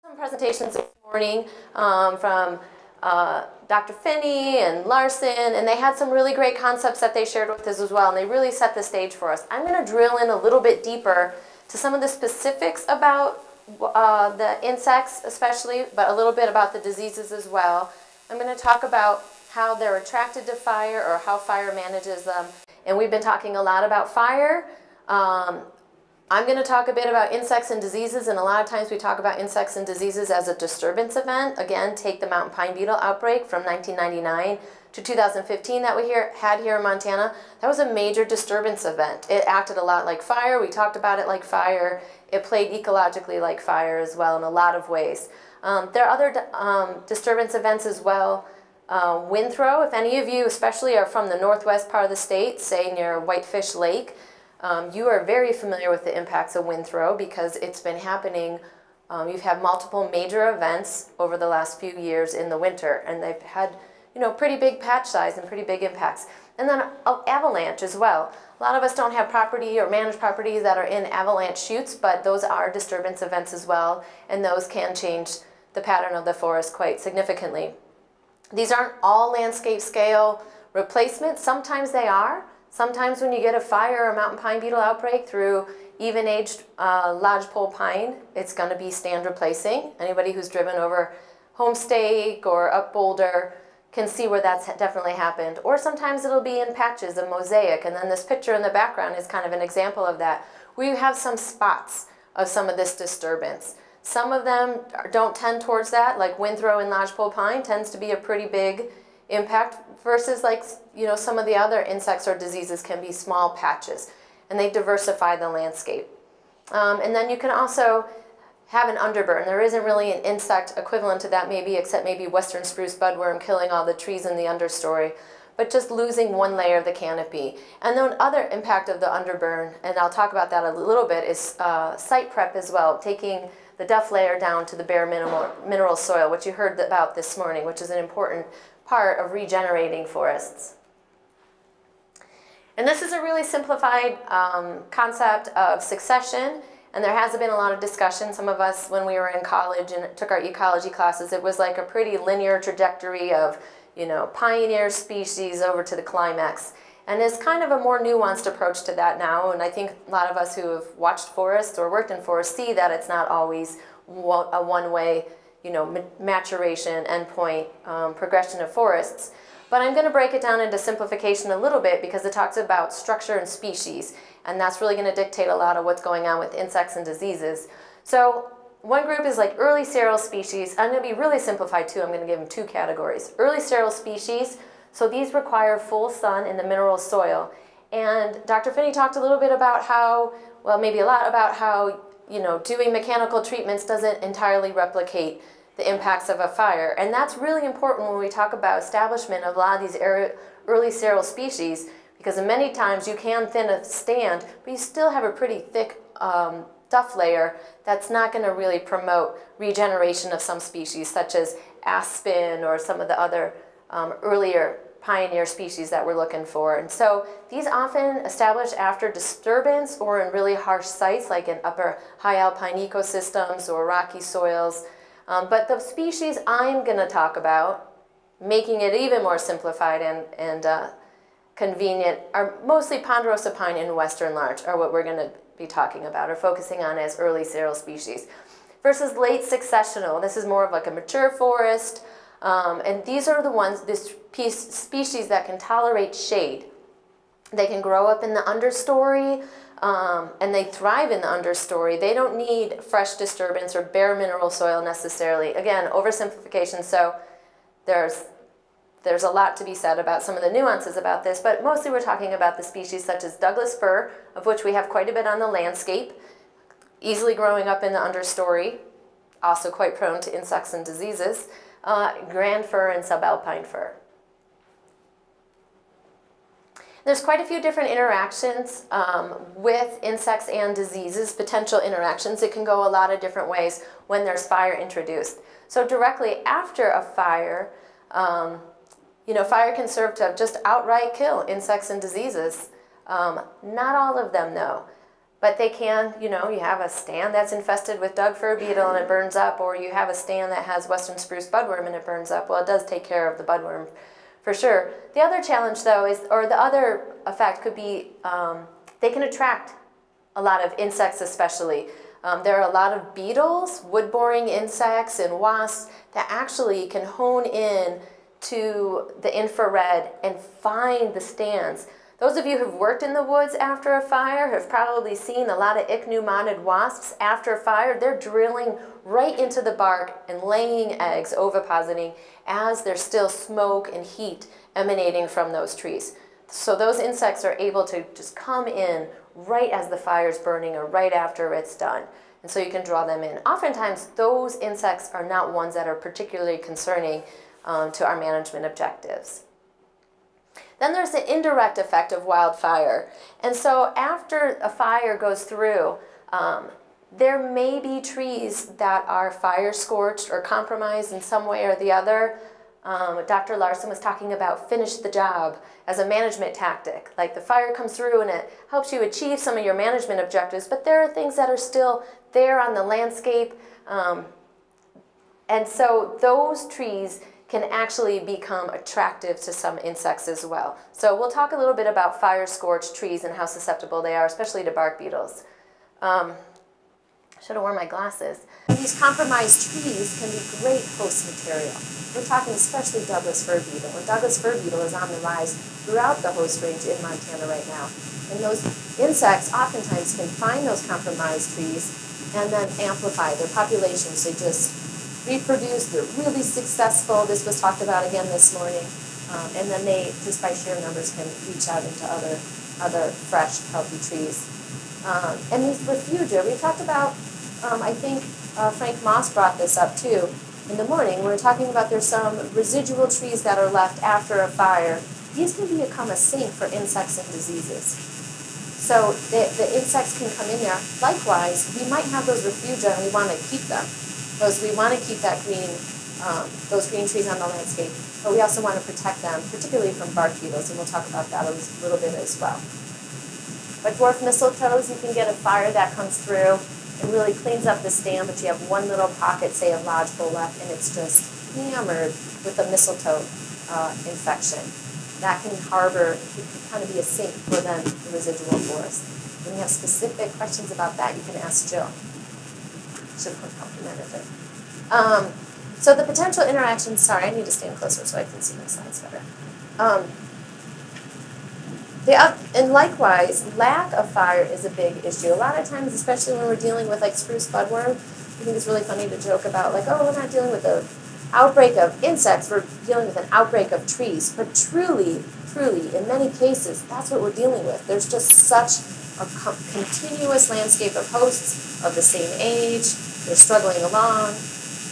Some presentations this morning from Dr. Finney and Larson, and they had some really great concepts that they shared with us as well, and they really set the stage for us. I'm going to drill in a little bit deeper to some of the specifics about the insects especially, but a little bit about the diseases as well. I'm going to talk about how they're attracted to fire or how fire manages them, and we've been talking a lot about fire. I'm going to talk a bit about insects and diseases, and a lot of times we talk about insects and diseases as a disturbance event. Again, take the mountain pine beetle outbreak from 1999 to 2015 that we had here in Montana. That was a major disturbance event. It acted a lot like fire. We talked about it like fire. It played ecologically like fire as well in a lot of ways. There are other disturbance events as well. Wind throw, if any of you especially are from the northwest part of the state, say near Whitefish Lake, you are very familiar with the impacts of wind throw because it's been happening. You've had multiple major events over the last few years in the winter, and they've had, you know, pretty big patch size and pretty big impacts. And then avalanche as well. A lot of us don't have property or managed properties that are in avalanche chutes, but those are disturbance events as well, and those can change the pattern of the forest quite significantly. These aren't all landscape scale replacements. Sometimes they are. Sometimes when you get a fire or mountain pine beetle outbreak through even-aged lodgepole pine, it's going to be stand replacing. Anybody who's driven over Homestake or up Boulder can see where that's definitely happened. Or sometimes it'll be in patches, a mosaic, and then this picture in the background is kind of an example of that, where you have some spots of some of this disturbance. Some of them don't tend towards that, like wind throw in lodgepole pine tends to be a pretty big impact versus, like, you know, some of the other insects or diseases can be small patches, and they diversify the landscape. And then you can also have an underburn. There isn't really an insect equivalent to that maybe, except maybe western spruce budworm killing all the trees in the understory, but just losing one layer of the canopy. And then other impact of the underburn, and I'll talk about that a little bit, is site prep as well, taking the duff layer down to the bare mineral soil, which you heard about this morning, which is an important part of regenerating forests. And this is a really simplified concept of succession, and there has been a lot of discussion. Some of us, when we were in college and took our ecology classes, it was like a pretty linear trajectory of, you know, pioneer species over to the climax. And there's kind of a more nuanced approach to that now, and I think a lot of us who have watched forests or worked in forests see that it's not always a one-way, you know, maturation, endpoint, progression of forests. But I'm going to break it down into simplification a little bit because it talks about structure and species, and that's really going to dictate a lot of what's going on with insects and diseases. So one group is like early sterile species. I'm going to be really simplified too. I'm going to give them two categories. Early sterile species, so these require full sun in the mineral soil. And Dr. Finney talked a little bit about how, well, maybe a lot about how, you know, doing mechanical treatments doesn't entirely replicate the impacts of a fire. And that's really important when we talk about establishment of a lot of these early sterile species, because many times you can thin a stand, but you still have a pretty thick duff layer that's not going to really promote regeneration of some species, such as aspen or some of the other earlier pioneer species that we're looking for. And so these often establish after disturbance or in really harsh sites like in upper high alpine ecosystems or rocky soils. But the species I'm going to talk about, making it even more simplified and convenient, are mostly Ponderosa Pine and Western Larch are what we're going to be talking about or focusing on as early sterile species. Versus late successional, this is more of like a mature forest, and these are the ones, this species that can tolerate shade. They can grow up in the understory, and they thrive in the understory. They don't need fresh disturbance or bare mineral soil necessarily. Again, oversimplification, so there's a lot to be said about some of the nuances about this, but mostly we're talking about the species such as Douglas fir, of which we have quite a bit on the landscape, easily growing up in the understory, also quite prone to insects and diseases, grand fir and subalpine fir. There's quite a few different interactions with insects and diseases, potential interactions. It can go a lot of different ways when there's fire introduced. So directly after a fire, you know, fire can serve to just outright kill insects and diseases. Not all of them, though. But they can, you know, you have a stand that's infested with Fir Beetle and it burns up, or you have a stand that has Western Spruce Budworm and it burns up. Well, it does take care of the budworm for sure. The other challenge though is, or the other effect could be, they can attract a lot of insects especially. There are a lot of beetles, wood-boring insects, and wasps that actually can hone in to the infrared and find the stands. Those of you who've worked in the woods after a fire have probably seen a lot of ichneumoniid wasps after a fire. They're drilling right into the bark and laying eggs, ovipositing, as there's still smoke and heat emanating from those trees. So those insects are able to just come in right as the fire's burning or right after it's done. And so you can draw them in. Oftentimes, those insects are not ones that are particularly concerning to our management objectives. Then there's the indirect effect of wildfire. And so after a fire goes through, there may be trees that are fire scorched or compromised in some way or the other. Dr. Larson was talking about finish the job as a management tactic. Like the fire comes through and it helps you achieve some of your management objectives, but there are things that are still there on the landscape. And so those trees can actually become attractive to some insects as well. So we'll talk a little bit about fire-scorched trees and how susceptible they are, especially to bark beetles. Should have worn my glasses. These compromised trees can be great host material. We're talking especially Douglas Fir Beetle. And Douglas Fir Beetle is on the rise throughout the host range in Montana right now. And those insects oftentimes can find those compromised trees and then amplify their populations. They just reproduce, they're really successful. This was talked about again this morning. And then they, just by sheer numbers, can reach out into other fresh, healthy trees. And these refugia, we talked about, I think Frank Moss brought this up too in the morning. We were talking about there's some residual trees that are left after a fire. These can become a sink for insects and diseases. So the insects can come in there. Likewise, we might have those refugia and we want to keep them. Because we want to keep that green, those green trees on the landscape, but we also want to protect them, particularly from bark beetles, and we'll talk about that a little bit as well. But dwarf mistletoes, you can get a fire that comes through and really cleans up the stand, but you have one little pocket, say, of lodgepole left, and it's just hammered with a mistletoe infection. That can harbor, it can kind of be a sink for then the residual forest. When you have specific questions about that, you can ask Jill. Should have complimented her. So the potential interactions, sorry, I need to stand closer so I can see my slides better. And likewise, lack of fire is a big issue. A lot of times, especially when we're dealing with like spruce budworm, I think it's really funny to joke about like, oh, we're not dealing with an outbreak of insects, we're dealing with an outbreak of trees. But truly, in many cases, that's what we're dealing with. There's just such a continuous landscape of hosts of the same age. They're struggling along.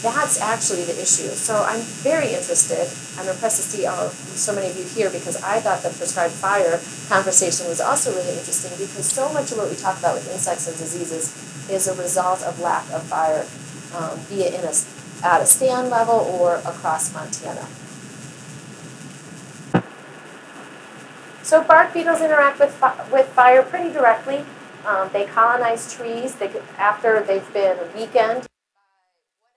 That's actually the issue. So I'm very interested. I'm impressed to see so many of you here because I thought the prescribed fire conversation was also really interesting because so much of what we talk about with insects and diseases is a result of lack of fire, be it at a stand level or across Montana. So bark beetles interact with fire pretty directly. They colonize trees after they've been weakened,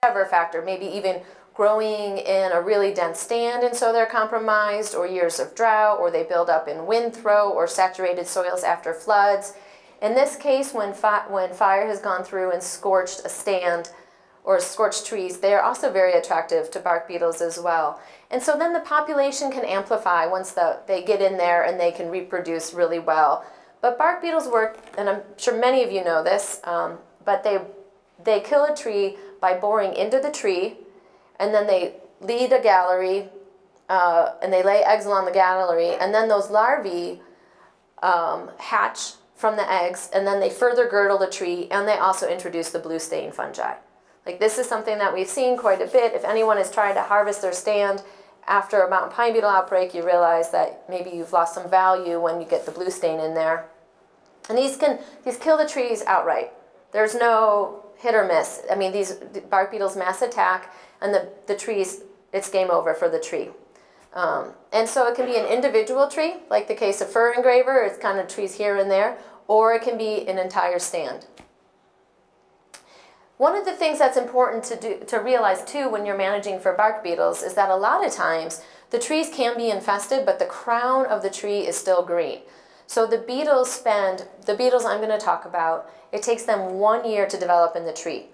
whatever factor, maybe even growing in a really dense stand and so they're compromised, or years of drought, or they build up in wind throw or saturated soils after floods. In this case, when fire has gone through and scorched a stand or scorched trees, they are also very attractive to bark beetles as well. And so then the population can amplify once they get in there and they can reproduce really well. But bark beetles work, and I'm sure many of you know this, but they kill a tree by boring into the tree, and then they lead a gallery, and they lay eggs along the gallery, and then those larvae hatch from the eggs, and then they further girdle the tree, and they also introduce the blue stain fungi. Like this is something that we've seen quite a bit. If anyone is trying to harvest their stand after a mountain pine beetle outbreak, you realize that maybe you've lost some value when you get the blue stain in there. And these kill the trees outright. There's no hit or miss. I mean, these bark beetles mass attack, and the trees, it's game over for the tree. And so it can be an individual tree, like the case of fir engraver. It's kind of trees here and there. or it can be an entire stand. One of the things that's important to realize too when you're managing for bark beetles is that a lot of times the trees can be infested, but the crown of the tree is still green. So the beetles I'm going to talk about, it takes them 1 year to develop in the tree.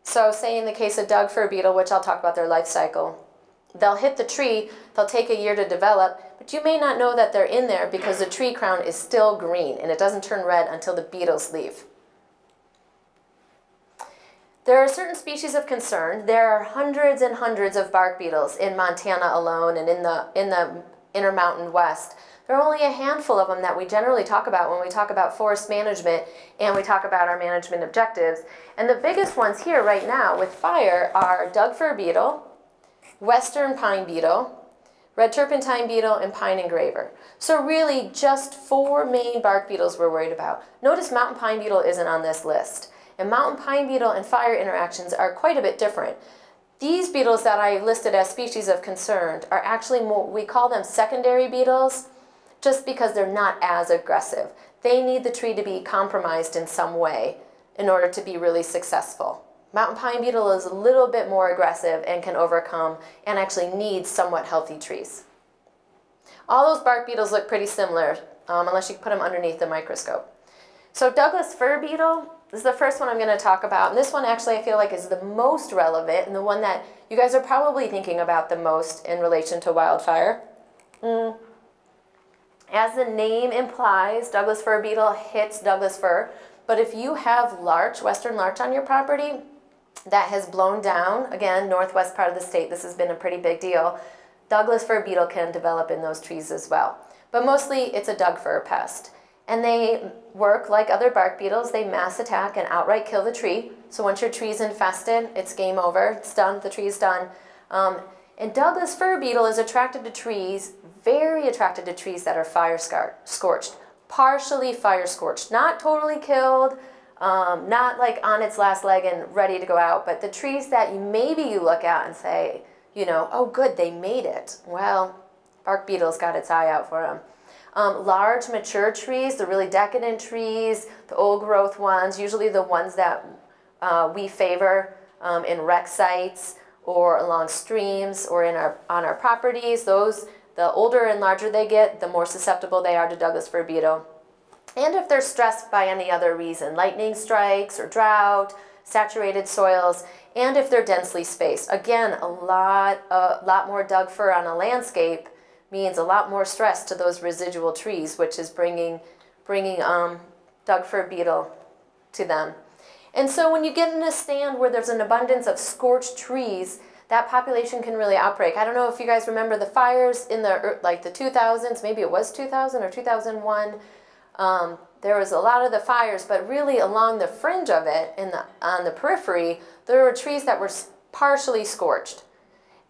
So say in the case of Dougford beetle, which I'll talk about their life cycle, they'll hit the tree, they'll take a year to develop, but you may not know that they're in there because the tree crown is still green and it doesn't turn red until the beetles leave. There are certain species of concern. There are hundreds and hundreds of bark beetles in Montana alone and in the Intermountain West. There are only a handful of them that we generally talk about when we talk about forest management and we talk about our management objectives. And the biggest ones here right now with fire are Fir Beetle, Western Pine Beetle, Red Turpentine Beetle, and Pine Engraver. So really just 4 main bark beetles we're worried about. Notice Mountain Pine Beetle isn't on this list. And Mountain Pine Beetle and fire interactions are quite a bit different. These beetles that I listed as species of concern are actually more, we call them secondary beetles, just because they're not as aggressive. They need the tree to be compromised in some way in order to be really successful. Mountain Pine Beetle is a little bit more aggressive and can overcome and actually needs somewhat healthy trees. All those bark beetles look pretty similar, unless you put them underneath the microscope. So Douglas Fir Beetle, this is the first one I'm going to talk about, and this one actually I feel like is the most relevant and the one that you guys are probably thinking about the most in relation to wildfire. As the name implies, Douglas Fir Beetle hits Douglas fir, but if you have larch, western larch on your property that has blown down, again, northwest part of the state, this has been a pretty big deal, Douglas Fir Beetle can develop in those trees as well. But mostly it's a Doug fir pest. And they work like other bark beetles. They mass attack and outright kill the tree. So once your tree is infested, it's game over. It's done. The tree is done. And Douglas Fir Beetle is attracted to trees, very attracted to trees that are fire scorched, partially fire scorched, not totally killed, not like on its last leg and ready to go out, but the trees that maybe you look at and say, you know, oh good, they made it. Well, bark beetle's got its eye out for them. Large mature trees, the really decadent trees, the old growth ones, usually the ones that we favor in rec sites or along streams or on our properties. Those, the older and larger they get, the more susceptible they are to Douglas Fir Beetle. And if they're stressed by any other reason, lightning strikes or drought, saturated soils, and if they're densely spaced. Again, a lot more Doug fir on a landscape means a lot more stress to those residual trees, which is bringing Doug Fir Beetle to them. And so when you get in a stand where there's an abundance of scorched trees, that population can really outbreak. I don't know if you guys remember the fires in the 2000s, maybe it was 2000 or 2001. There was a lot of the fires, but really along the fringe of it, on the periphery, there were trees that were partially scorched.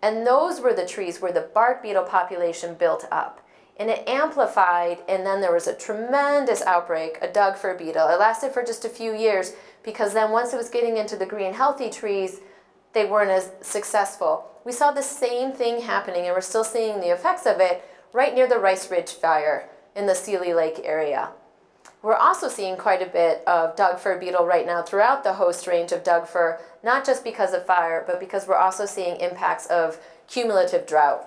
And those were the trees where the bark beetle population built up. And it amplified, and then there was a tremendous outbreak, a Doug Fir Beetle. It lasted for just a few years, because then once it was getting into the green healthy trees, they weren't as successful. We saw the same thing happening, and we're still seeing the effects of it right near the Rice Ridge fire in the Seeley Lake area. We're also seeing quite a bit of Doug Fir Beetle right now throughout the host range of Doug fir, not just because of fire, but because we're also seeing impacts of cumulative drought.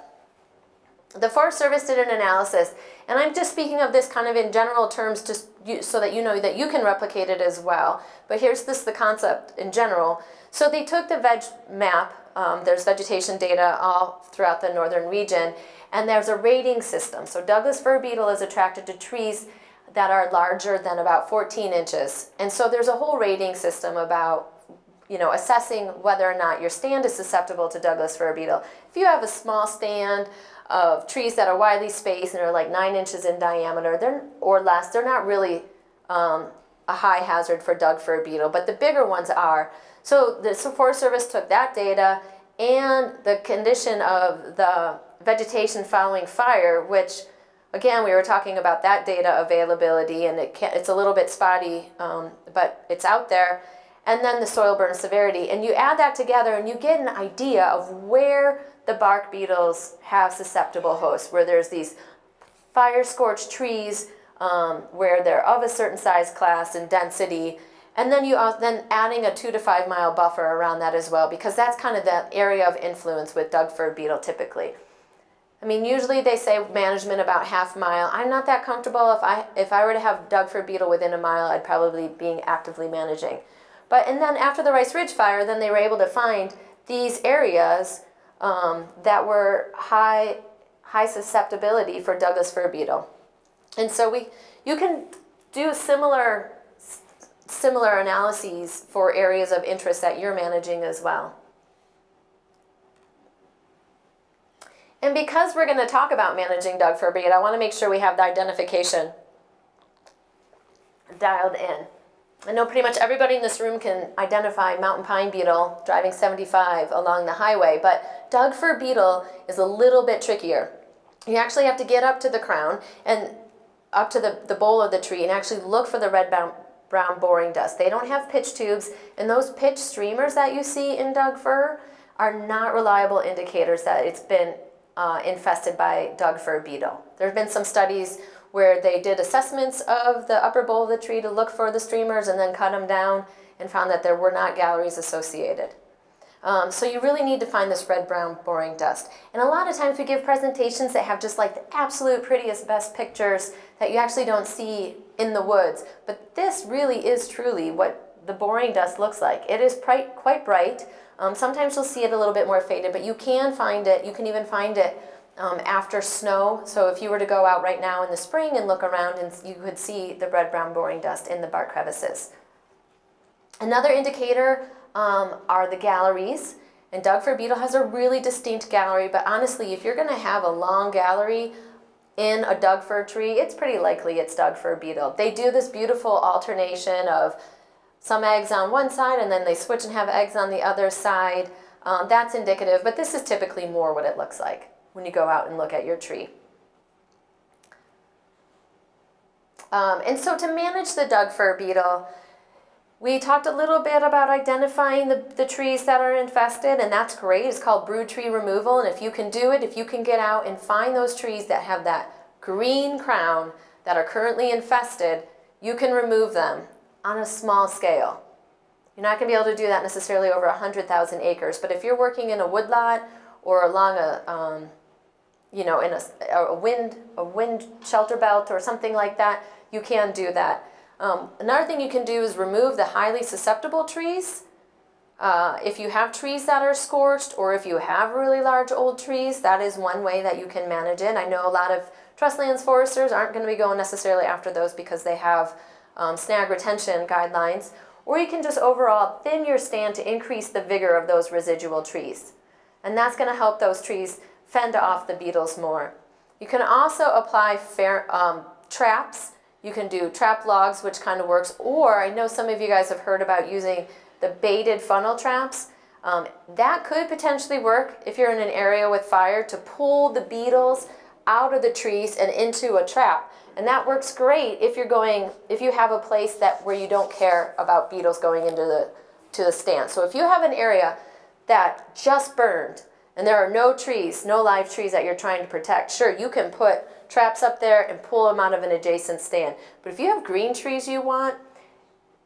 The Forest Service did an analysis, and I'm just speaking of this kind of in general terms just so that you know that you can replicate it as well. But here's the concept in general. So they took the veg map, there's vegetation data all throughout the northern region, and there's a rating system. So Douglas Fir Beetle is attracted to trees that are larger than about 14 inches. And so there's a whole rating system about, you know, assessing whether or not your stand is susceptible to Douglas Fir Beetle. If you have a small stand of trees that are widely spaced and are like 9 inches in diameter or less, they're not really a high hazard for Doug Fir Beetle, but the bigger ones are. So the Forest Service took that data and the condition of the vegetation following fire, which again, we were talking about that data availability, and it's a little bit spotty, but it's out there. And then the soil burn severity. And you add that together and you get an idea of where the bark beetles have susceptible hosts, where there's these fire-scorched trees where they're of a certain size class and density. And then then adding a 2 to 5 mile buffer around that as well, because that's kind of the area of influence with Dougford beetle typically. I mean, usually they say management about half mile. I'm not that comfortable. If I were to have Dougford beetle within a mile, I'd probably be actively managing. And then after the Rice Ridge fire, then they were able to find these areas that were high susceptibility for Douglas fir beetle. And so you can do similar analyses for areas of interest that you're managing as well. And because we're going to talk about managing Dougford beetle, I want to make sure we have the identification dialed in. I know pretty much everybody in this room can identify mountain pine beetle driving 75 along the highway, but Dougford beetle is a little bit trickier. You actually have to get up to the crown and up to the bole of the tree and actually look for the red-brown boring dust. They don't have pitch tubes, and those pitch streamers that you see in Doug fir are not reliable indicators that it's been infested by Dougford beetle. There have been some studies where they did assessments of the upper bole of the tree to look for the streamers and then cut them down and found that there were not galleries associated. So you really need to find this red-brown boring dust. And a lot of times we give presentations that have just like the absolute prettiest, best pictures that you actually don't see in the woods. But this really is truly what the boring dust looks like. It is quite bright. Sometimes you'll see it a little bit more faded, but you can find it. You can even find it after snow. So if you were to go out right now in the spring and look around, and you could see the red-brown boring dust in the bark crevices. Another indicator are the galleries. And Dougford beetle has a really distinct gallery, but honestly, if you're going to have a long gallery in a Dougford tree, it's pretty likely it's Dougford beetle. They do this beautiful alternation of some eggs on one side and then they switch and have eggs on the other side. That's indicative, but this is typically more what it looks like when you go out and look at your tree. And so to manage the Dougford beetle, we talked a little bit about identifying the trees that are infested, and that's great. It's called brood tree removal, and if you can do it, if you can get out and find those trees that have that green crown that are currently infested, you can remove them on a small scale. You're not going to be able to do that necessarily over 100,000 acres, but if you're working in a woodlot or along a, you know, in a wind shelter belt or something like that, you can do that. Another thing you can do is remove the highly susceptible trees. If you have trees that are scorched, or if you have really large old trees, that is one way that you can manage it. I know a lot of trust lands foresters aren't going to be going necessarily after those because they have snag retention guidelines. Or you can just overall thin your stand to increase the vigor of those residual trees. And that's going to help those trees fend off the beetles more. You can also apply traps. You can do trap logs, which kind of works, or I know some of you guys have heard about using the baited funnel traps. That could potentially work if you're in an area with fire to pull the beetles out of the trees and into a trap. And that works great if you have a place where you don't care about beetles going into the stand. So if you have an area that just burned and there are no trees, no live trees that you're trying to protect, sure, you can put traps up there and pull them out of an adjacent stand. But if you have green trees you want,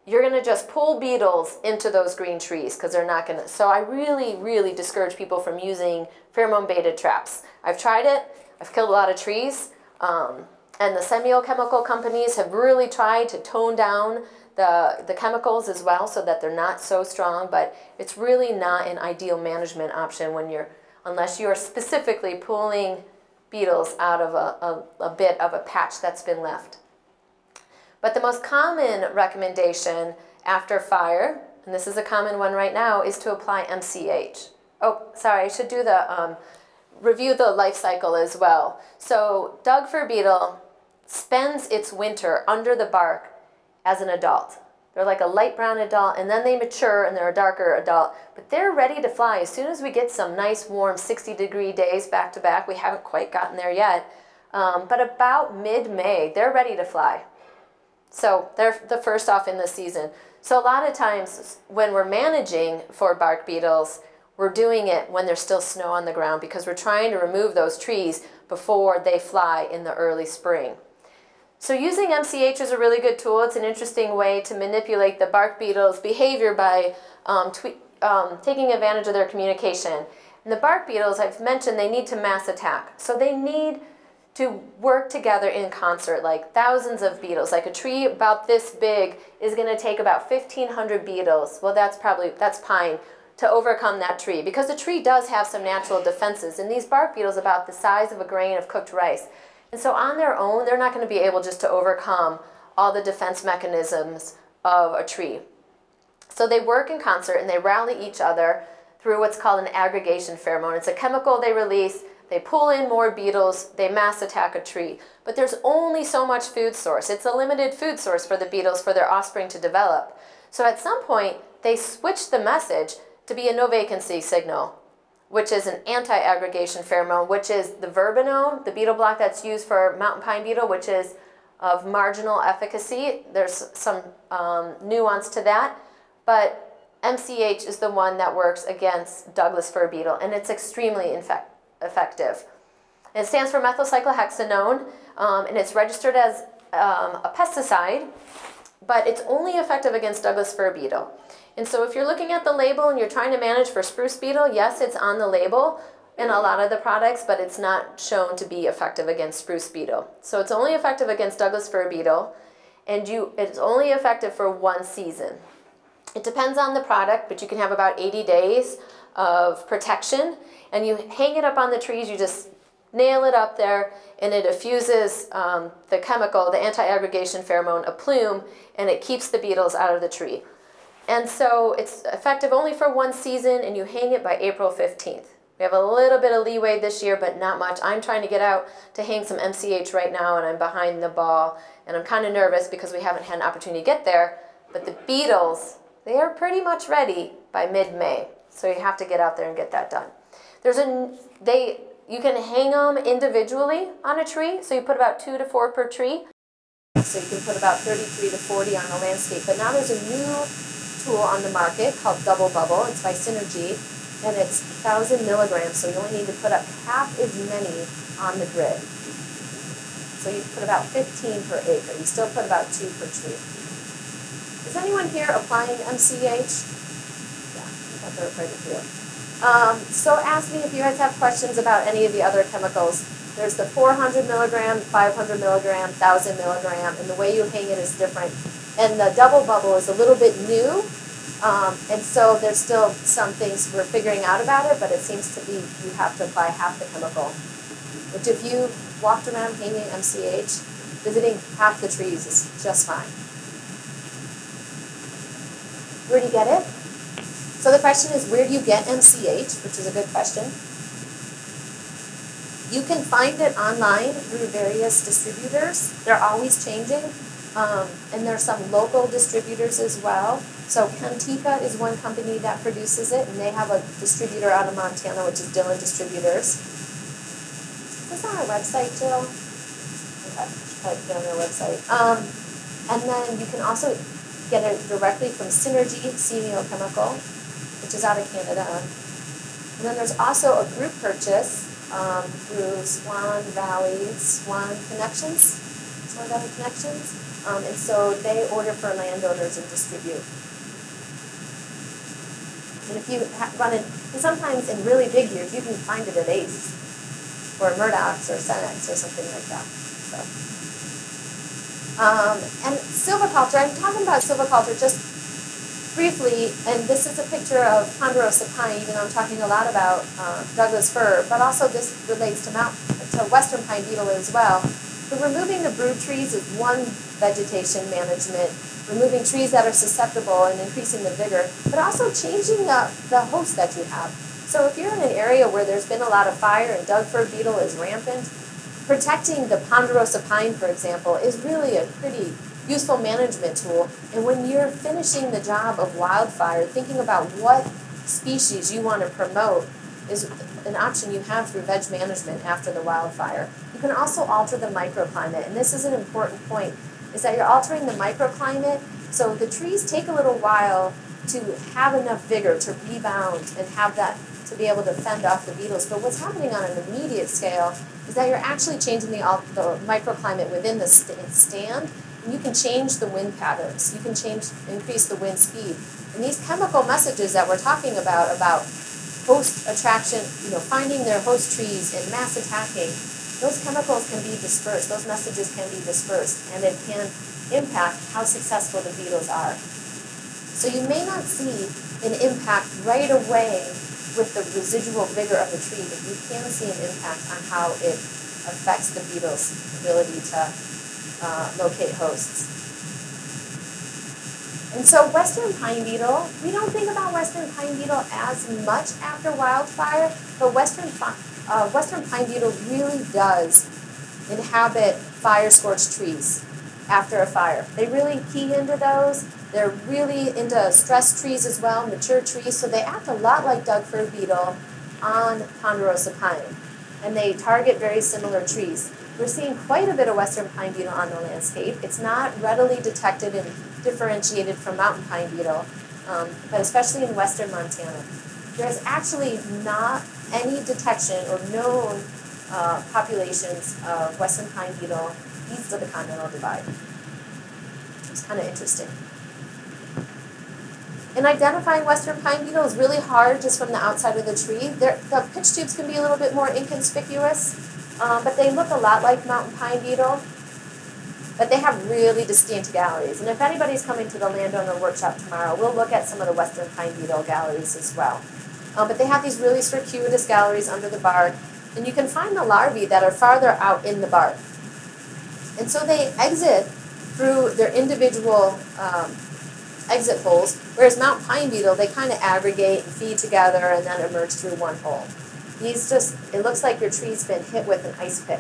you're going to just pull beetles into those green trees because they're not going to. So I really, really discourage people from using pheromone-baited traps. I've tried it. I've killed a lot of trees. And the semiochemical companies have really tried to tone down the chemicals as well so that they're not so strong. But it's really not an ideal management option unless you are specifically pulling beetles out of a bit of a patch that's been left. But the most common recommendation after fire, and this is a common one right now, is to apply MCH. Oh, sorry, I should do review the life cycle as well. So Dougford beetle spends its winter under the bark as an adult. They're like a light brown adult, and then they mature and they're a darker adult. But they're ready to fly as soon as we get some nice warm 60-degree days back to back. We haven't quite gotten there yet. But about mid-May, they're ready to fly. So they're the first off in the season. So a lot of times when we're managing for bark beetles, we're doing it when there's still snow on the ground because we're trying to remove those trees before they fly in the early spring. So using MCH is a really good tool. It's an interesting way to manipulate the bark beetle's behavior by taking advantage of their communication. And the bark beetles, I've mentioned, they need to mass attack. So they need to work together in concert, like thousands of beetles. Like a tree about this big is going to take about 1,500 beetles. Well, that's pine, to overcome that tree, because the tree does have some natural defenses. And these bark beetles about the size of a grain of cooked rice. And so on their own, they're not going to be able just to overcome all the defense mechanisms of a tree. So they work in concert and they rally each other through what's called an aggregation pheromone. It's a chemical they release. They pull in more beetles. They mass attack a tree. But there's only so much food source. It's a limited food source for the beetles for their offspring to develop. So at some point, they switch the message to be a no vacancy signal, which is an anti-aggregation pheromone, which is the verbenone, the beetle block that's used for mountain pine beetle, which is of marginal efficacy. There's some nuance to that, but MCH is the one that works against Douglas fir beetle, and it's extremely effective. It stands for methylcyclohexanone, and it's registered as a pesticide, but it's only effective against Douglas fir beetle. And so if you're looking at the label and you're trying to manage for spruce beetle, yes, it's on the label in a lot of the products, but it's not shown to be effective against spruce beetle. So it's only effective against Douglas fir beetle, and it's only effective for one season. It depends on the product, but you can have about 80 days of protection, and you hang it up on the trees, you just nail it up there, and it diffuses the chemical, the anti-aggregation pheromone, a plume, and it keeps the beetles out of the tree. And so it's effective only for one season, and you hang it by April 15th. We have a little bit of leeway this year, but not much. I'm trying to get out to hang some MCH right now, and I'm behind the ball, and I'm kind of nervous because we haven't had an opportunity to get there. But the beetles, they are pretty much ready by mid-May, so you have to get out there and get that done. You can hang them individually on a tree, so you put about 2 to 4 per tree. So you can put about 33 to 40 on a landscape. But now there's a new tool on the market called Double Bubble. It's by Synergy, and it's 1,000 milligrams, so you only need to put up half as many on the grid. So you put about 15 per acre. You still put about 2 per tree. Is anyone here applying MCH? Yeah, I thought they were quite a few. So ask me if you guys have questions about any of the other chemicals. There's the 400 milligram, 500 milligram, 1,000 milligram, and the way you hang it is different. And the Double Bubble is a little bit new, and so there's still some things we're figuring out about it, but it seems to be you have to apply half the chemical. Which if you walked around hanging MCH, visiting half the trees is just fine. Where do you get it? So the question is, where do you get MCH, which is a good question. You can find it online through various distributors. They're always changing. And there's some local distributors as well. So Kentika is one company that produces it, and they have a distributor out of Montana, which is Dillon Distributors. Is this on our website, Jill? Okay, should probably put it on their website. And then you can also get it directly from Synergy Chemical, which is out of Canada. And then there's also a group purchase through Swan Valley Connections. And so they order for landowners and distribute. And if you run it, and sometimes in really big years, you can find it at Ace or Murdoch's or Cenex or something like that. So, and silviculture, I'm talking about silviculture just briefly, and this is a picture of Ponderosa Pine, even though I'm talking a lot about Douglas fir, but also this relates to Western Pine Beetle as well. So removing the brood trees is one vegetation management, removing trees that are susceptible and increasing the vigor, but also changing the host that you have. So if you're in an area where there's been a lot of fire and Dougford beetle is rampant, protecting the Ponderosa Pine, for example, is really a pretty useful management tool. And when you're finishing the job of wildfire, thinking about what species you want to promote is an option you have through veg management after the wildfire. You can also alter the microclimate, and this is an important point, is that you're altering the microclimate, so the trees take a little while to have enough vigor to rebound and have that to be able to fend off the beetles. But what's happening on an immediate scale is that you're actually changing the microclimate within the stand, and you can change the wind patterns. You can increase the wind speed. And these chemical messages that we're talking about host attraction, finding their host trees and mass attacking, those chemicals can be dispersed, those messages can be dispersed, and it can impact how successful the beetles are. So you may not see an impact right away with the residual vigor of the tree, but you can see an impact on how it affects the beetle's ability to locate hosts. And so Western Pine Beetle, we don't think about Western Pine Beetle as much after wildfire, but Western Pine Beetle really does inhabit fire-scorched trees after a fire. They really key into those. They're really into stressed trees as well, mature trees, so they act a lot like Dougford beetle on Ponderosa Pine, and they target very similar trees. We're seeing quite a bit of Western Pine Beetle on the landscape. It's not readily detected and differentiated from Mountain Pine Beetle, but especially in western Montana. There's actually not any detection or known populations of Western Pine Beetle east of the Continental Divide. It's kind of interesting. And identifying Western Pine Beetle is really hard just from the outside of the tree. The pitch tubes can be a little bit more inconspicuous, but they look a lot like Mountain Pine Beetle. But they have really distinct galleries. And if anybody's coming to the Landowner Workshop tomorrow, we'll look at some of the Western Pine Beetle galleries as well. But they have these really circuitous galleries under the bark, and you can find the larvae that are farther out in the bark. And so they exit through their individual exit holes, whereas Mountain Pine Beetle, they kind of aggregate and feed together and then emerge through one hole. It looks like your tree's been hit with an ice pick.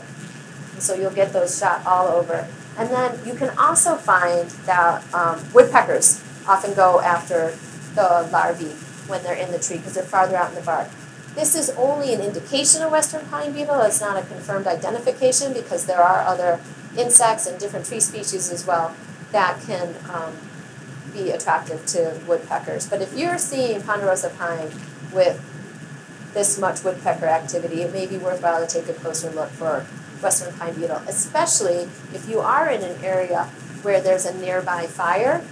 And so you'll get those shot all over. And then you can also find that woodpeckers often go after the larvae when they're in the tree because they're farther out in the bark. This is only an indication of Western Pine Beetle. It's not a confirmed identification because there are other insects and different tree species as well that can be attractive to woodpeckers. But if you're seeing Ponderosa Pine with this much woodpecker activity, it may be worthwhile to take a closer look for Western Pine Beetle, especially if you are in an area where there's a nearby fire,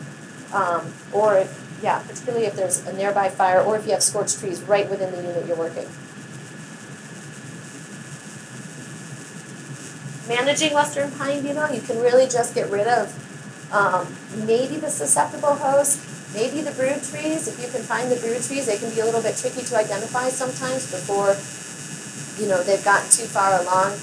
particularly if there's a nearby fire or if you have scorched trees right within the unit you're working. Managing Western Pine Beetle, you can really just get rid of maybe the susceptible host, maybe the brood trees. If you can find the brood trees, they can be a little bit tricky to identify sometimes before they've gotten too far along.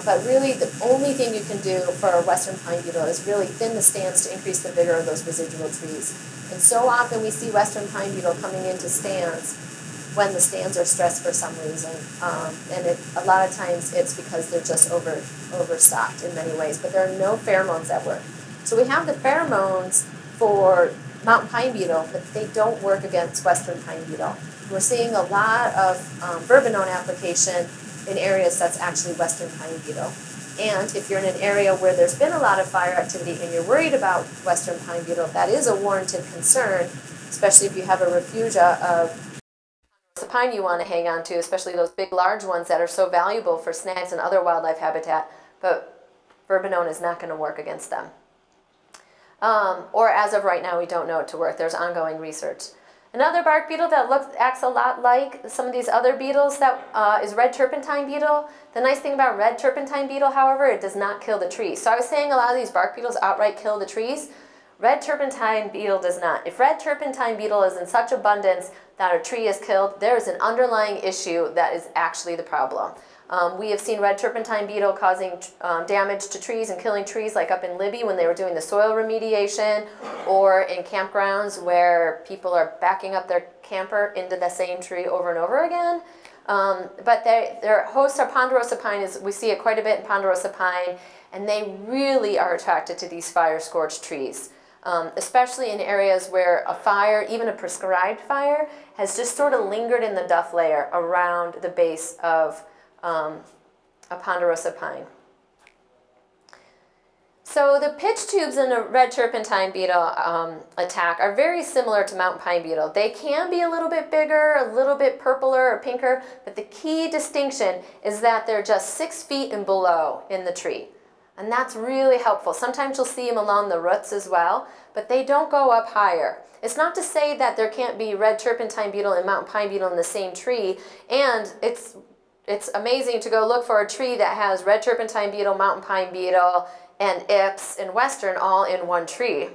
But really, the only thing you can do for a Western Pine Beetle is really thin the stands to increase the vigor of those residual trees. And so often we see Western Pine Beetle coming into stands when the stands are stressed for some reason. A lot of times it's because they're just overstocked in many ways. But there are no pheromones that work. So we have the pheromones for Mountain Pine Beetle, but they don't work against Western Pine Beetle. We're seeing a lot of verbenone application in areas that's actually Western Pine Beetle. And if you're in an area where there's been a lot of fire activity and you're worried about Western Pine Beetle, that is a warranted concern, especially if you have a refugia of the pine you want to hang on to, especially those big, large ones that are so valuable for snags and other wildlife habitat, but verbenone is not going to work against them. Or as of right now, we don't know it to work. There's ongoing research. Another bark beetle that acts a lot like some of these other beetles is red turpentine beetle. The nice thing about red turpentine beetle, however, it does not kill the trees. So I was saying a lot of these bark beetles outright kill the trees. Red turpentine beetle does not. If red turpentine beetle is in such abundance that a tree is killed, there is an underlying issue that is actually the problem. We have seen red turpentine beetle causing damage to trees and killing trees, like up in Libby when they were doing the soil remediation, or in campgrounds where people are backing up their camper into the same tree over and over again. But their hosts are Ponderosa Pine. We see it quite a bit in Ponderosa Pine, and they really are attracted to these fire-scorched trees, especially in areas where a fire, even a prescribed fire, has just sort of lingered in the duff layer around the base of a Ponderosa Pine. So the pitch tubes in a red turpentine beetle attack are very similar to mountain pine beetle. They can be a little bit bigger, a little bit purpler or pinker, but the key distinction is that they're just 6 feet and below in the tree. And that's really helpful. Sometimes you'll see them along the roots as well, but they don't go up higher. It's not to say that there can't be red turpentine beetle and mountain pine beetle in the same tree, and it's amazing to go look for a tree that has red turpentine beetle, mountain pine beetle, and Ips and Western all in one tree.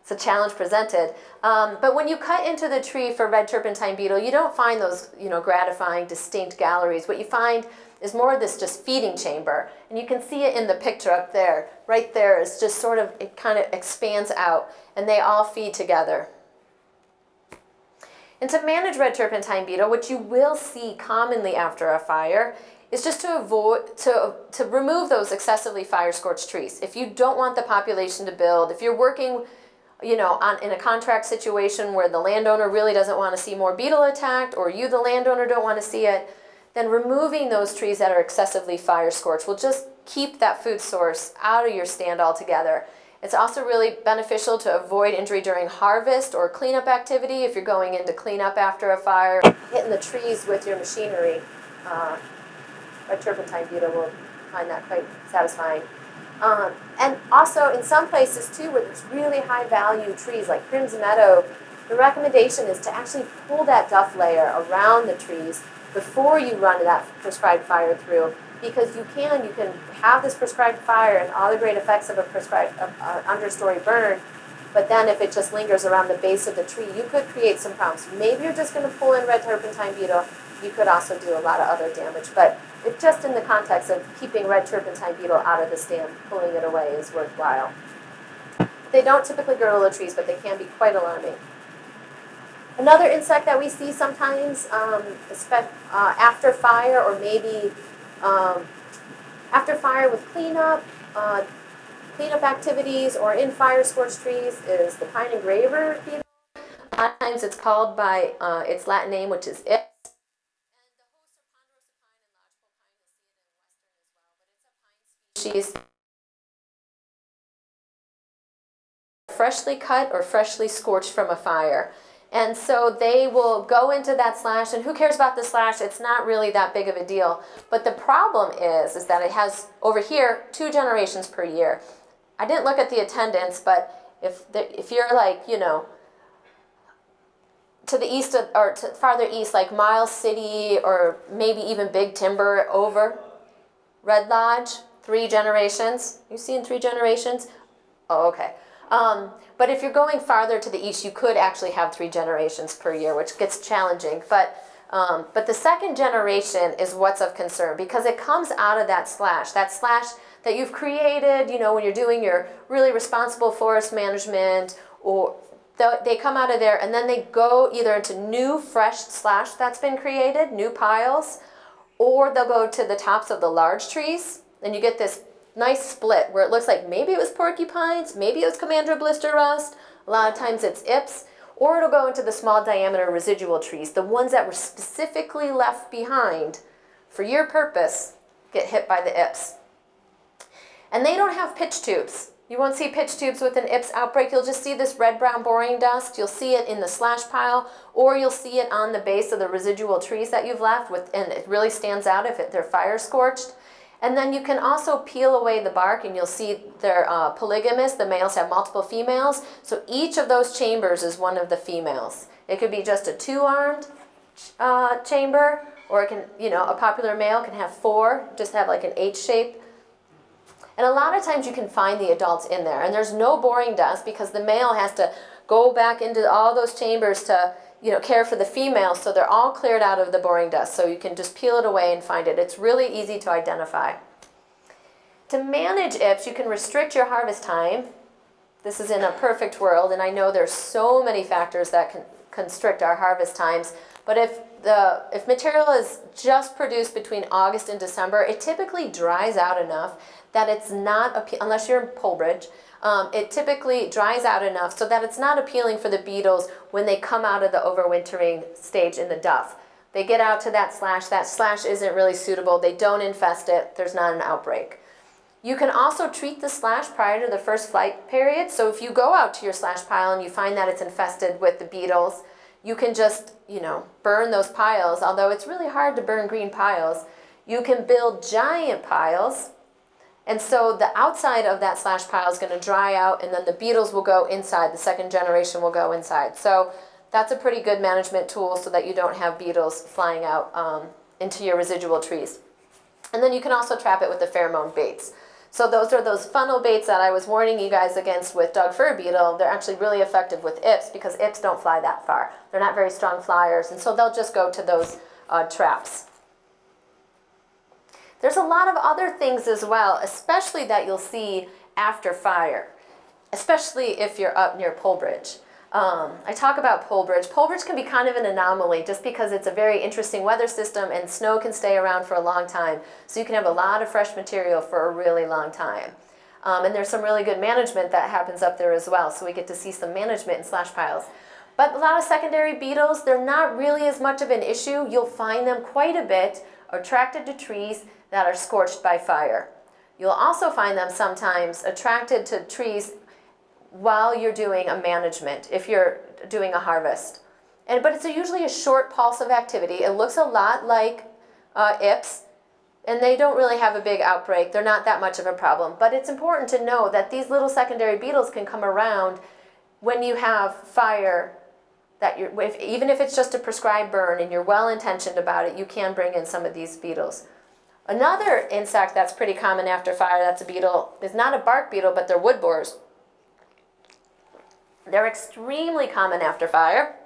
It's a challenge presented. But when you cut into the tree for red turpentine beetle, you don't find those, gratifying, distinct galleries. What you find is more of this just feeding chamber. And you can see it in the picture up there. Right there is just sort of, it kind of expands out, and they all feed together. And to manage red turpentine beetle, what you will see commonly after a fire is just to avoid, to remove those excessively fire-scorched trees. If you don't want the population to build, if you're working, in a contract situation where the landowner really doesn't want to see more beetle attacked, or you, the landowner, don't want to see it, then removing those trees that are excessively fire-scorched will just keep that food source out of your stand altogether. It's also really beneficial to avoid injury during harvest or cleanup activity if you're going in to clean up after a fire. Hitting the trees with your machinery, red turpentine beetle will find that quite satisfying. And also in some places too where there's really high value trees like Crimson Meadow, the recommendation is to actually pull that duff layer around the trees before you run that prescribed fire through, because you can have this prescribed fire and all the great effects of a prescribed understory burn, but then if it just lingers around the base of the tree, you could create some problems. Maybe you're just going to pull in red turpentine beetle. You could also do a lot of other damage, but it's just in the context of keeping red turpentine beetle out of the stand, pulling it away is worthwhile. They don't typically grow to trees, but they can be quite alarming. Another insect that we see sometimes after fire, or maybe after fire with cleanup activities, or in fire-scorched trees, is the pine engraver beetle. A lot of times it's called by its Latin name, which is Ips. She's freshly cut or freshly scorched from a fire. And so they will go into that slash, and who cares about the slash? It's not really that big of a deal. But the problem is that it has, over here, 2 generations per year. I didn't look at the attendance, but if you're like, to the east of, or to farther east, like Miles City, or maybe even Big Timber over, Red Lodge, 3 generations. You seen 3 generations? Oh, okay. But if you're going farther to the east, you could actually have 3 generations per year, which gets challenging. But the second generation is what's of concern, because it comes out of that slash that you've created, when you're doing your really responsible forest management, or they come out of there and then they go either into new fresh slash that's been created, new piles, or they'll go to the tops of the large trees, and you get this nice split where it looks like maybe it was porcupines, maybe it was Commandra blister rust, a lot of times it's Ips, or it'll go into the small diameter residual trees, the ones that were specifically left behind for your purpose get hit by the Ips. And they don't have pitch tubes. You won't see pitch tubes with an Ips outbreak. You'll just see this red-brown boring dust. You'll see it in the slash pile, or you'll see it on the base of the residual trees that you've left, and it really stands out if they're fire-scorched. And then you can also peel away the bark, and you'll see they're polygamous. The males have multiple females. So each of those chambers is one of the females. It could be just a 2-armed chamber, or it can, a popular male can have 4, just have like an H shape. And a lot of times you can find the adults in there, and there's no boring dust because the male has to go back into all those chambers to, care for the females, so they're all cleared out of the boring dust, so you can just peel it away and find it. It's really easy to identify. To manage Ips, you can restrict your harvest time. This is in a perfect world, and I know there's so many factors that can constrict our harvest times, but if material is just produced between August and December, it typically dries out enough that it's not, unless you're in Polbridge, it typically dries out enough so that it's not appealing for the beetles when they come out of the overwintering stage in the duff. They get out to that slash isn't really suitable, they don't infest it, there's not an outbreak. You can also treat the slash prior to the first flight period. So if you go out to your slash pile and you find that it's infested with the beetles, you can just, you know, burn those piles. Although it's really hard to burn green piles, you can build giant piles. And so the outside of that slash pile is going to dry out, and then the beetles will go inside. The second generation will go inside. So that's a pretty good management tool so that you don't have beetles flying out into your residual trees. And then you can also trap it with the pheromone baits. So those are those funnel baits that I was warning you guys against with Fir Beetle. They're actually really effective with ips because ips don't fly that far. They're not very strong flyers, and so they'll just go to those traps. There's a lot of other things as well, especially that you'll see after fire, especially if you're up near Polebridge. I talk about Polebridge. Polebridge can be kind of an anomaly just because it's a very interesting weather system and snow can stay around for a long time. So you can have a lot of fresh material for a really long time. And there's some really good management that happens up there as well. So we get to see some management in slash piles. But a lot of secondary beetles, they're not really as much of an issue. You'll find them quite a bit attracted to trees that are scorched by fire. You'll also find them sometimes attracted to trees while you're doing a management, if you're doing a harvest. But it's usually a short pulse of activity. It looks a lot like ips, and they don't really have a big outbreak. They're not that much of a problem. But it's important to know that these little secondary beetles can come around when you have fire, that even if it's just a prescribed burn and you're well-intentioned about it, you can bring in some of these beetles. Another insect that's pretty common after fire, that's a beetle, is not a bark beetle, but they're wood borers. They're extremely common after fire.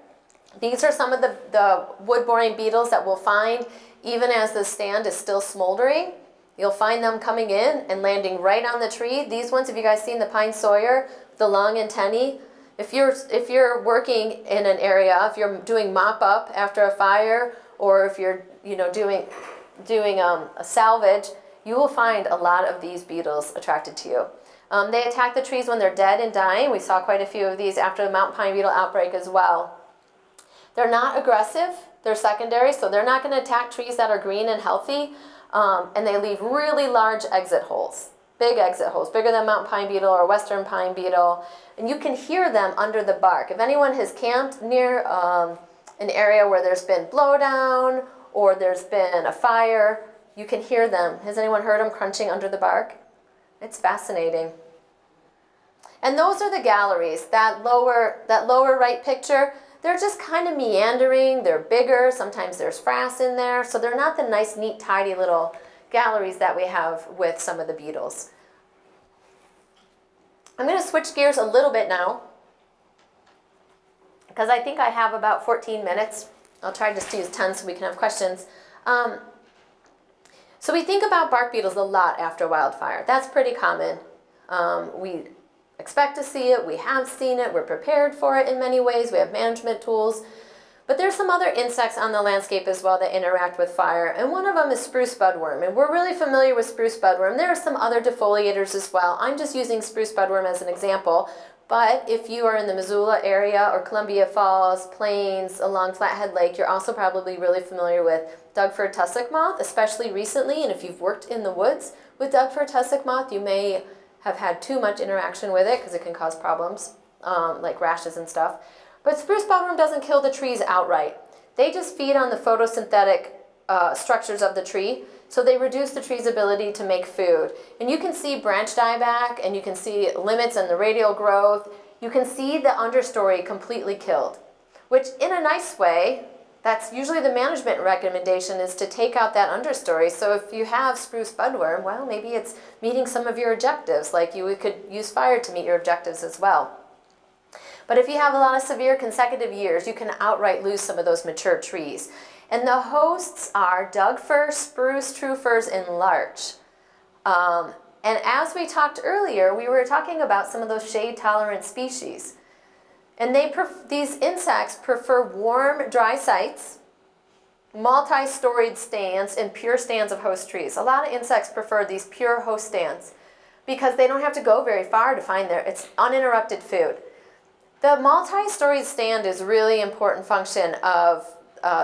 These are some of the wood-boring beetles that we'll find even as the stand is still smoldering. You'll find them coming in and landing right on the tree. These ones, have you guys seen the pine sawyer, the long antennae? If you're working in an area, if you're doing mop-up after a fire, or if you're doing a salvage, you will find a lot of these beetles attracted to you. They attack the trees when they're dead and dying. We saw quite a few of these after the mountain pine beetle outbreak as well. They're not aggressive. They're secondary, so they're not going to attack trees that are green and healthy. And they leave really large exit holes, big exit holes, bigger than mountain pine beetle or western pine beetle. And you can hear them under the bark. If anyone has camped near an area where there's been blowdown or there's been a fire, you can hear them. Has anyone heard them crunching under the bark? It's fascinating. And those are the galleries. That lower right picture, they're just kind of meandering. They're bigger. Sometimes there's frass in there. So they're not the nice, neat, tidy little galleries that we have with some of the beetles. I'm going to switch gears a little bit now because I think I have about 14 minutes. I'll try just to use 10 so we can have questions. So we think about bark beetles a lot after wildfire. That's pretty common. We expect to see it. We have seen it. We're prepared for it in many ways. We have management tools. But there's some other insects on the landscape as well that interact with fire. And one of them is Spruce Budworm. And we're really familiar with Spruce Budworm. There are some other defoliators as well. I'm just using Spruce Budworm as an example. But if you are in the Missoula area or Columbia Falls, Plains, along Flathead Lake, you're also probably really familiar with Dougford Tussock moth, especially recently. And if you've worked in the woods with Dougford Tussock moth, you may have had too much interaction with it because it can cause problems like rashes and stuff. But Spruce Budworm doesn't kill the trees outright. They just feed on the photosynthetic structures of the tree, so they reduce the tree's ability to make food. And you can see branch dieback, and you can see limits in the radial growth. You can see the understory completely killed, which in a nice way, that's usually the management recommendation, is to take out that understory. So if you have Spruce Budworm, well, maybe it's meeting some of your objectives, like you could use fire to meet your objectives as well. But if you have a lot of severe consecutive years, you can outright lose some of those mature trees. And the hosts are Doug fir, spruce, true firs, and larch. And as we talked earlier, we were talking about some of those shade-tolerant species. And these insects prefer warm, dry sites, multi-storied stands, and pure stands of host trees. A lot of insects prefer these pure host stands because they don't have to go very far to find it's uninterrupted food. The multi-storied stand is really important function of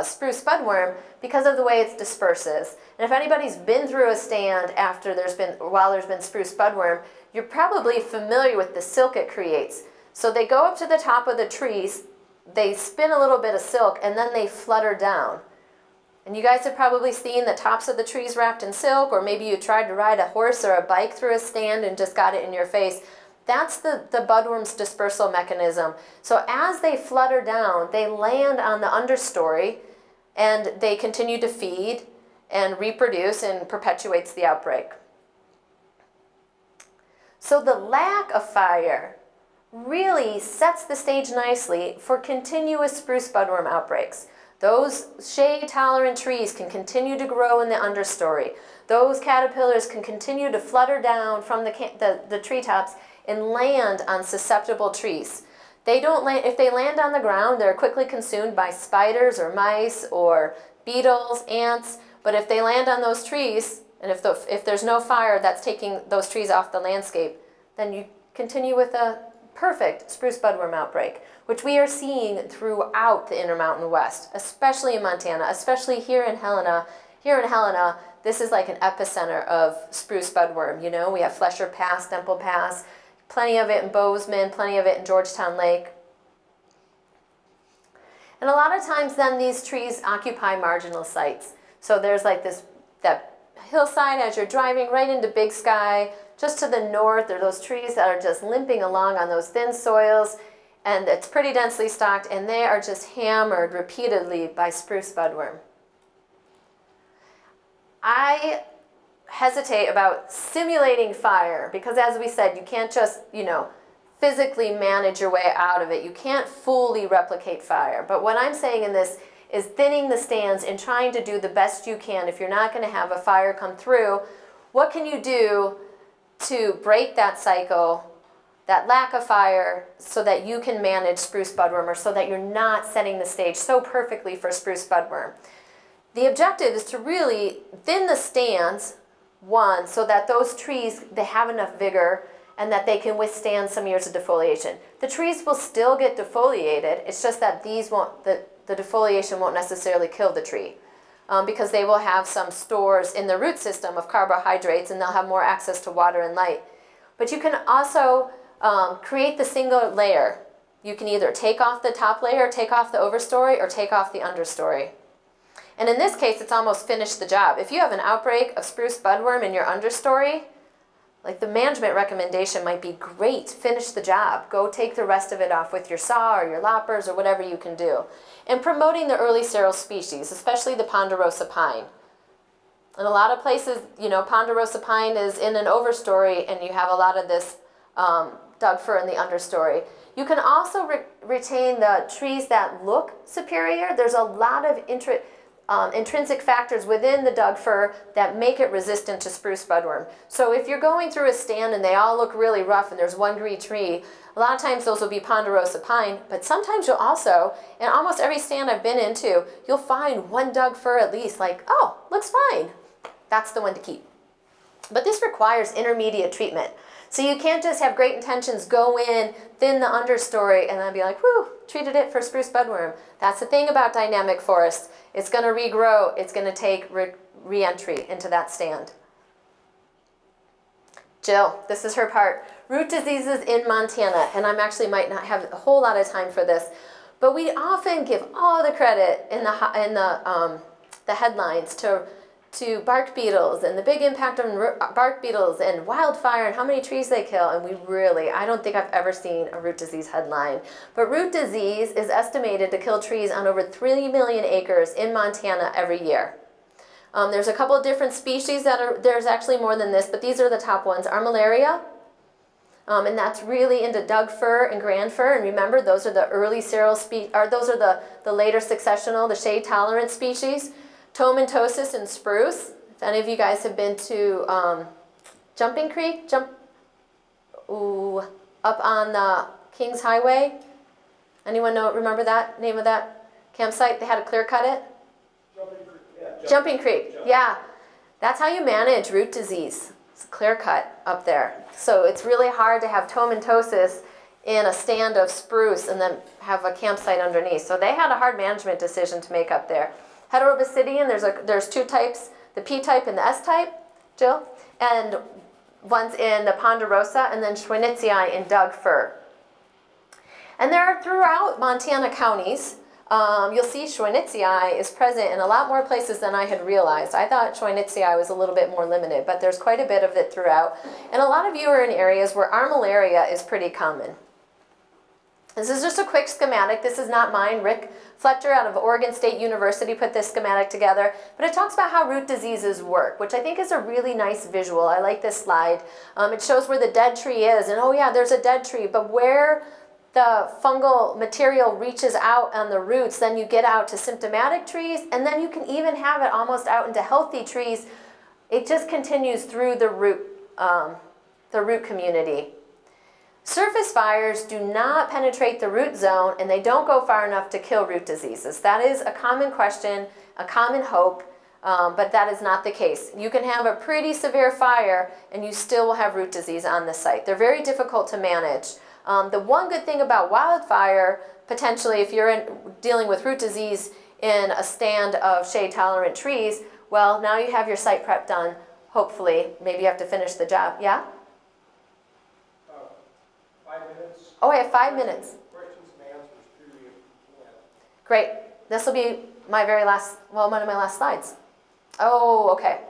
spruce budworm because of the way it disperses. And if anybody's been through a stand while there's been spruce budworm, you're probably familiar with the silk it creates. So they go up to the top of the trees, they spin a little bit of silk, and then they flutter down. And you guys have probably seen the tops of the trees wrapped in silk, or maybe you tried to ride a horse or a bike through a stand and just got it in your face. That's the budworm's dispersal mechanism. So as they flutter down, they land on the understory, and they continue to feed and reproduce and perpetuates the outbreak. So the lack of fire really sets the stage nicely for continuous spruce budworm outbreaks. Those shade-tolerant trees can continue to grow in the understory. Those caterpillars can continue to flutter down from the treetops and land on susceptible trees. They don't land, if they land on the ground, they're quickly consumed by spiders or mice or beetles, ants. But if they land on those trees, and if there's no fire that's taking those trees off the landscape, then you continue with a perfect spruce budworm outbreak, which we are seeing throughout the Intermountain West, especially in Montana, especially here in Helena. Here in Helena, this is like an epicenter of spruce budworm. You know, we have Flesher Pass, Temple Pass, plenty of it in Bozeman, plenty of it in Georgetown Lake. And a lot of times then these trees occupy marginal sites. So there's like that hillside as you're driving right into Big Sky. Just to the north, there are those trees that are just limping along on those thin soils, and it's pretty densely stocked, and they are just hammered repeatedly by spruce budworm. I hesitate about simulating fire because, as we said, you can't just, physically manage your way out of it. You can't fully replicate fire. But what I'm saying in this is thinning the stands and trying to do the best you can. If you're not going to have a fire come through, what can you do to break that cycle, that lack of fire, so that you can manage spruce budworm, or so that you're not setting the stage so perfectly for spruce budworm? The objective is to really thin the stands, one, so that those trees, they have enough vigor and that they can withstand some years of defoliation. The trees will still get defoliated, it's just that the defoliation won't necessarily kill the tree. Because they will have some stores in the root system of carbohydrates, and they'll have more access to water and light. But you can also create the single layer. You can either take off the top layer, take off the overstory, or take off the understory. And in this case, it's almost finished the job. If you have an outbreak of spruce budworm in your understory, like the management recommendation might be, great, finish the job. Go take the rest of it off with your saw or your loppers or whatever you can do. And promoting the early sterile species, especially the Ponderosa Pine. In a lot of places, Ponderosa Pine is in an overstory, and you have a lot of this Dougford in the understory. You can also retain the trees that look superior. There's a lot of intrinsic factors within the Dougford that make it resistant to spruce budworm. So if you're going through a stand and they all look really rough and there's one green tree, a lot of times those will be Ponderosa Pine, but sometimes you'll also, in almost every stand I've been into, you'll find one Dougford at least, like, oh, looks fine. That's the one to keep. But this requires intermediate treatment. So you can't just have great intentions, go in, thin the understory, and then be like, whew, treated it for spruce budworm. That's the thing about dynamic forests. It's going to regrow. It's going to take re-entry into that stand. Jill, this is her part. Root diseases in Montana, and I'm actually might not have a whole lot of time for this, but we often give all the credit in the headlines to bark beetles and the big impact on bark beetles and wildfire and how many trees they kill, and I don't think I've ever seen a root disease headline. But root disease is estimated to kill trees on over 3 million acres in Montana every year. There's a couple of different species there's actually more than this, but these are the top ones. Armillaria, and that's really into Dougford and Grand Fir, and remember, those are the early sterile species, or those are the later successional, the shade-tolerant species. Tomentosis and spruce. If any of you guys have been to Jumping Creek, up on the Kings Highway. Anyone remember that name of that campsite? They had to clear cut it. Jumping Creek. Yeah, that's how you manage root disease. It's clear cut up there. So it's really hard to have tomentosis in a stand of spruce and then have a campsite underneath. So they had a hard management decision to make up there. Heterobasidian, there's two types, the P type and the S type, Jill, and one's in the Ponderosa, and then Schwinitziae in Dougford. And they're throughout Montana counties. You'll see Schwinitziae is present in a lot more places than I had realized. I thought Schwinitziae was a little bit more limited, but there's quite a bit of it throughout. And a lot of you are in areas where armillaria is pretty common. This is just a quick schematic. This is not mine. Rick Fletcher out of Oregon State University put this schematic together. But it talks about how root diseases work, which I think is a really nice visual. I like this slide. It shows where the dead tree is. And oh yeah, there's a dead tree. But where the fungal material reaches out on the roots, then you get out to symptomatic trees. And then you can even have it almost out into healthy trees. It just continues through the root community. Surface fires do not penetrate the root zone, and they don't go far enough to kill root diseases. That is a common question, a common hope, but that is not the case. You can have a pretty severe fire, and you still will have root disease on the site. They're very difficult to manage. The one good thing about wildfire, potentially if you're dealing with root disease in a stand of shade-tolerant trees, well, now you have your site prep done, hopefully. Maybe you have to finish the job. Yeah? 5 minutes. Oh, I have 5 minutes. Questions and answers, period. Yeah. Great. This will be my very last, well, one of my last slides. Oh, okay.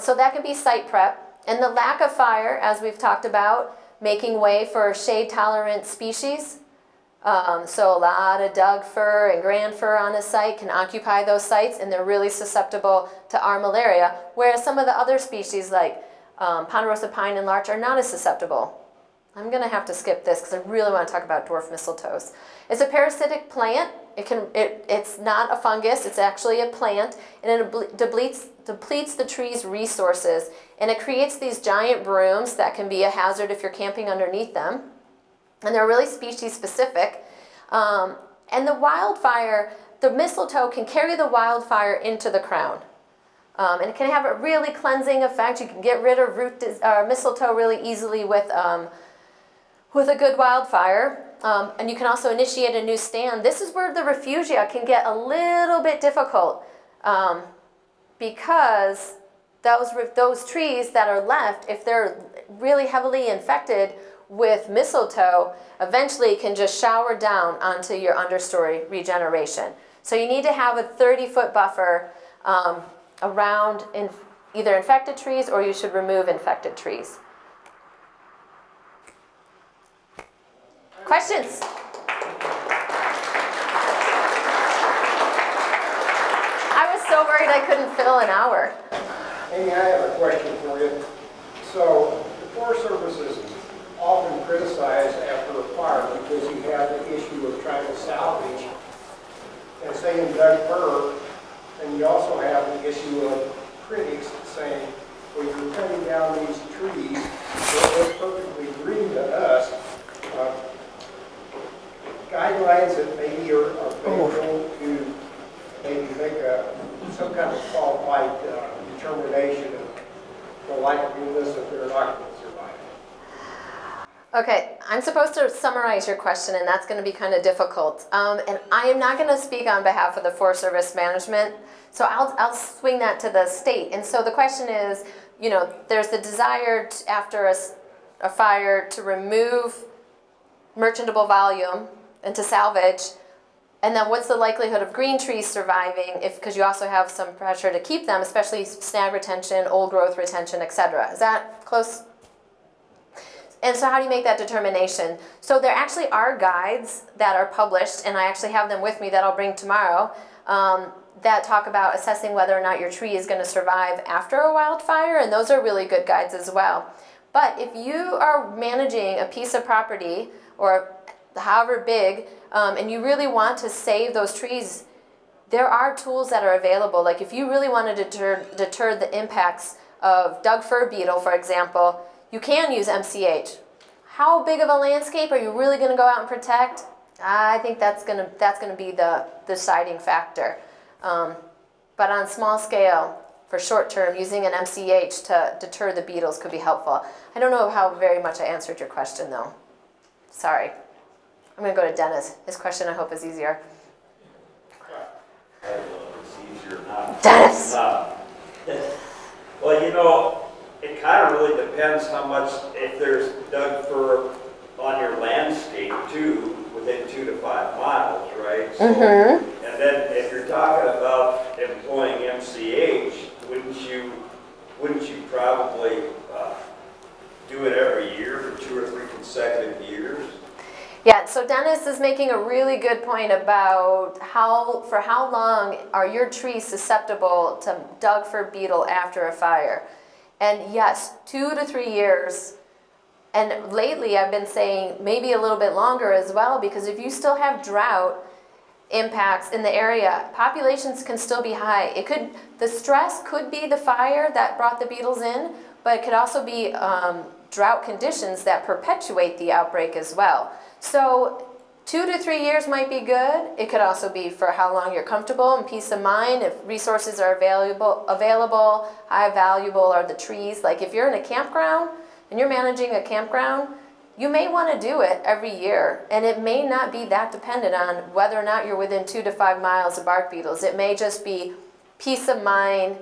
So that can be site prep. And the lack of fire, as we've talked about, making way for shade-tolerant species. So a lot of Doug fir and grand fir on a site can occupy those sites, and they're really susceptible to armillaria, whereas some of the other species like Ponderosa pine and larch are not as susceptible. I'm going to have to skip this because I really want to talk about dwarf mistletoes. It's a parasitic plant. It's not a fungus. It's actually a plant, and it depletes the tree's resources, and it creates these giant brooms that can be a hazard if you're camping underneath them. And they're really species specific. And the wildfire, the mistletoe can carry the wildfire into the crown. And it can have a really cleansing effect. You can get rid of mistletoe really easily with a good wildfire. And you can also initiate a new stand. This is where the refugia can get a little bit difficult because those trees that are left, if they're really heavily infected with mistletoe, eventually can just shower down onto your understory regeneration. So you need to have a 30-foot buffer around either infected trees, or you should remove infected trees. Questions? I was so worried I couldn't fill an hour. Amy, I have a question for you. So the Forest Service is often criticized after a fire because you have the issue of trying to salvage, and say in Doug fir, and you also have the issue of critics saying, well, you're cutting down these trees that look perfectly green to us. Guidelines that maybe are available to maybe make some kind of qualified determination of the likeliness if they're not going to survive. Okay, I'm supposed to summarize your question, and that's going to be kind of difficult. And I am not going to speak on behalf of the Forest Service management, so I'll swing that to the state. And so the question is, you know, there's the desire after a fire to remove merchantable volume and to salvage, and then what's the likelihood of green trees surviving because you also have some pressure to keep them, especially snag retention, old growth retention, etc. Is that close? And so how do you make that determination? So there actually are guides that are published, and I actually have them with me that I'll bring tomorrow, that talk about assessing whether or not your tree is going to survive after a wildfire, and those are really good guides as well. But if you are managing a piece of property, or however big, and you really want to save those trees, there are tools that are available. Like if you really want to deter the impacts of Fir Beetle, for example, you can use MCH. How big of a landscape are you really going to go out and protect? I think that's going to be the deciding factor. But on small scale, for short term, using an MCH to deter the beetles could be helpful. I don't know how very much I answered your question though. Sorry. I'm going to go to Dennis. His question, I hope, is easier. It's easier not. Dennis! Well, you know, it kind of really depends how much, if there's Dougford on your landscape too, within 2 to 5 miles, right? So, and then if you're talking about employing MCH, wouldn't you probably do it every year for 2 or 3 consecutive years? Yeah, so Dennis is making a really good point about for how long are your trees susceptible to Dougford beetle after a fire. And yes, 2 to 3 years. And lately I've been saying maybe a little bit longer as well, because if you still have drought impacts in the area, populations can still be high. The stress could be the fire that brought the beetles in, but it could also be drought conditions that perpetuate the outbreak as well. So 2 to 3 years might be good. It could also be for how long you're comfortable and peace of mind, if resources are available, how valuable are the trees. Like if you're in a campground and you're managing a campground, you may want to do it every year, and it may not be that dependent on whether or not you're within 2 to 5 miles of bark beetles. It may just be peace of mind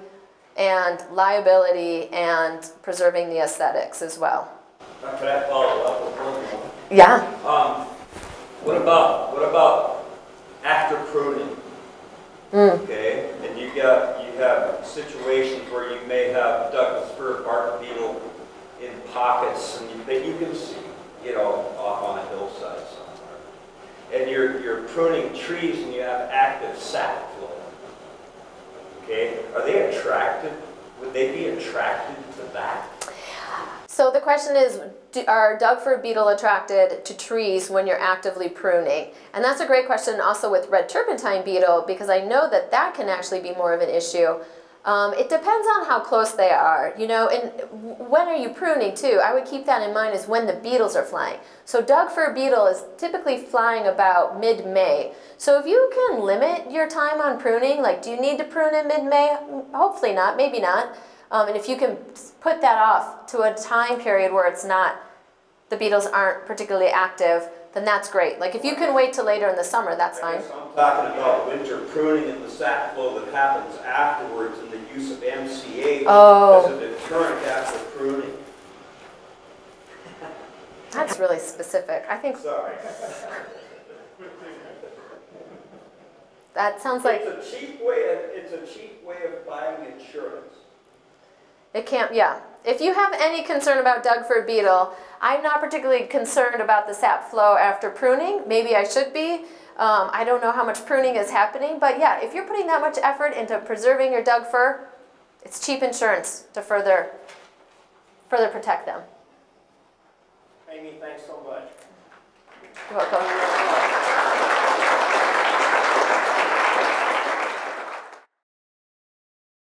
and liability and preserving the aesthetics as well. Could I follow up with one more? Yeah. What about after pruning? Okay, and you have situations where you may have Douglas fir bark beetle in pockets and that you can see, you know, off on a hillside somewhere. And you're pruning trees and you have active sap flow. Okay, are they attracted? Would they be attracted to that? So the question is, are Dougford beetle attracted to trees when you're actively pruning? And that's a great question also with red turpentine beetle, because I know that that can actually be more of an issue. It depends on how close they are, you know, and when are you pruning too? I would keep that in mind is when the beetles are flying. So Dougford beetle is typically flying about mid-May. So if you can limit your time on pruning, like do you need to prune in mid-May? Hopefully not, maybe not. And if you can put that off to a time period where it's not, the beetles aren't particularly active, then that's great. Like if you can wait till later in the summer, that's fine. I'm talking about winter pruning and the sap flow that happens afterwards and the use of MCH as a deterrent after pruning. That's really specific. I think. Sorry. That sounds like. It's a cheap way of buying insurance. It can't, yeah. If you have any concern about Dougford beetle, I'm not particularly concerned about the sap flow after pruning. Maybe I should be. I don't know how much pruning is happening, but yeah, if you're putting that much effort into preserving your Doug fir, it's cheap insurance to further protect them. Amy, thanks so much. You're welcome.